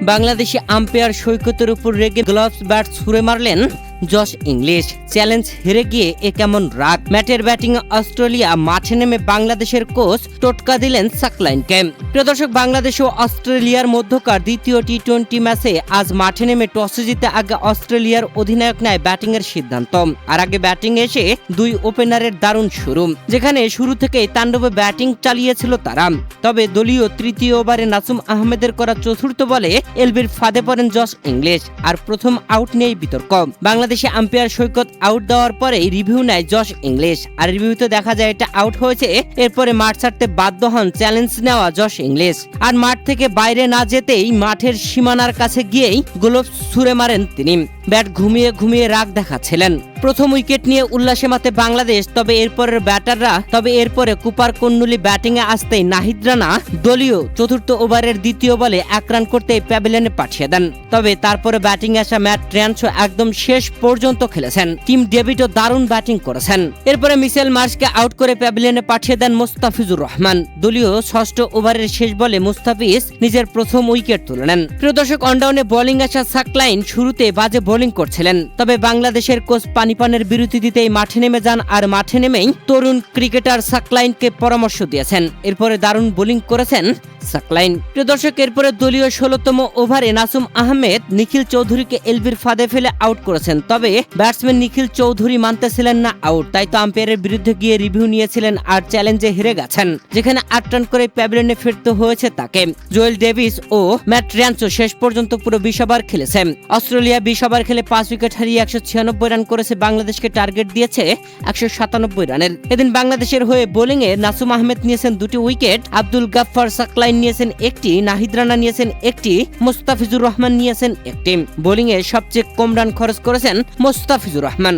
Bangladeshi umpire সৈকতের উপর রেগে গ্লাভস ব্যাট ছুঁড়ে মারলেন জশ ইংলিশ। চ্যালেঞ্জ হেরে গিয়ে এ কেমন রাগ। ম্যাটের ব্যাটিং অস্ট্রেলিয়া মাঠে নেমে বাংলাদেশের কোচ টোটকা দিলেন সাকলাইনকে। প্রিয় দর্শক, বাংলাদেশ ও অস্ট্রেলিয়ার মধ্যকার দ্বিতীয় টি-20 ম্যাচে আজ মাঠে নেমে টসে জিতে আগে অস্ট্রেলিয়ার অধিনায়ক নেয় ব্যাটিং এর সিদ্ধান্ত। আর আগে ব্যাটিং এসে দুই ওপেনারের দারুণ শুরু, যেখানে শুরু থেকেই তাণ্ডবে ব্যাটিং চালিয়েছিল তারা। তবে দলীয় তৃতীয় ওভারে নাসুম আহমেদের করা চতুর্থ বলে এলবির ফাঁদে পড়েন জশ ইংলিশ, আর প্রথম আউট নিয়েই বিতর্ক। বাংলাদেশি আম্পায়ার সৈকত আউট দেওয়ার পরেই রিভিউ নেয় জশ ইংলিশ, আর রিভিউতে দেখা যায় এটা আউট হয়েছে। এরপরে মাঠ ছাড়তে বাধ্য হন চ্যালেঞ্জ নেওয়া জশ ইংলিশ, আর মাঠ থেকে বাইরে না যেতেই মাঠের সীমানার কাছে গিয়েই গ্লোভস ছুঁড়ে মারেন তিনি। ব্যাট ঘুমিয়ে ঘুমিয়ে রাগ দেখাচ্ছিলেন। প্রথম উইকেট নিয়ে উল্লাসে মাতে বাংলাদেশ। তবে এরপরে কুপার কন্নুলি ব্যাটিং এ আসতেই নাহিদ রানা দলীয় চতুর্থ ওভারের দ্বিতীয় বলে 1 রান করতেই প্যাভিলিয়নে পাঠিয়ে দেন। তবে তারপরে ব্যাটিং আসা ম্যাট ট্রান্সো একদম শেষ পর্যন্ত খেলেছেন। টিম ডেভিডও দারুণ ব্যাটিং করেছেন। এরপরে মিচেল মার্শকে আউট করে প্যাভিলিয়নে পাঠিয়ে দেন মুস্তাফিজুর রহমান। দলীয় ষষ্ঠ ওভারের শেষ বলে মুস্তাফিজ নিজের প্রথম উইকেট তুলে নেন। প্রিয় দর্শক, অনডাউনে বোলিং আসা সাকলাইন শুরুতে বাজে বোলিং করছিলেন। তবে বাংলাদেশের কোচ পানিপানের বিরতি দিতেই মাঠে নেমে যান, আর মাঠে নেমেই তরুণ ক্রিকেটার সাকলাইনকে পরামর্শ দিয়েছেন। এরপরে দারুণ বোলিং করেছেন সাকলাইন। প্রিয় দর্শক, এরপরে দলীয় 16তম ওভারে নাসুম আহমেদ নিখিল চৌধুরীকে এলবির ফাঁদে ফেলে আউট করেছেন। তবে ব্যাটসম্যান নিখিল চৌধুরী মানতেছিলেন না আউট, তাই তো আম্পায়ারের বিরুদ্ধে গিয়ে রিভিউ নিয়েছিলেন, আর চ্যালেঞ্জে হেরে গেছেন, যেখানে 8 রান করে প্যাভিলিয়নে ফিরতে হয়েছে তাকে। জোয়েল ডেভিস ও ম্যাট ট্রান্সো শেষ পর্যন্ত পুরো 20 ওভার খেলেছে। অস্ট্রেলিয়া 20 ওভার খেলে 5 উইকেট হারিয়ে 196 রান করেছে। বাংলাদেশকে টার্গেট দিয়েছে 197 রানের। এদিন বাংলাদেশের হয়ে বোলিংয়ে নাসুম আহমেদ নিয়েছেন 2টি উইকেট, আব্দুল গাফফার সাকলাইন নিয়েছেন 1টি, নাহিদ রানা নিয়েছেন 1টি, মুস্তাফিজুর রহমান নিয়েছেন 1টি। বোলিংয়ে সবচেয়ে কম রান খরচ করেছেন মুস্তাফিজুর রহমান।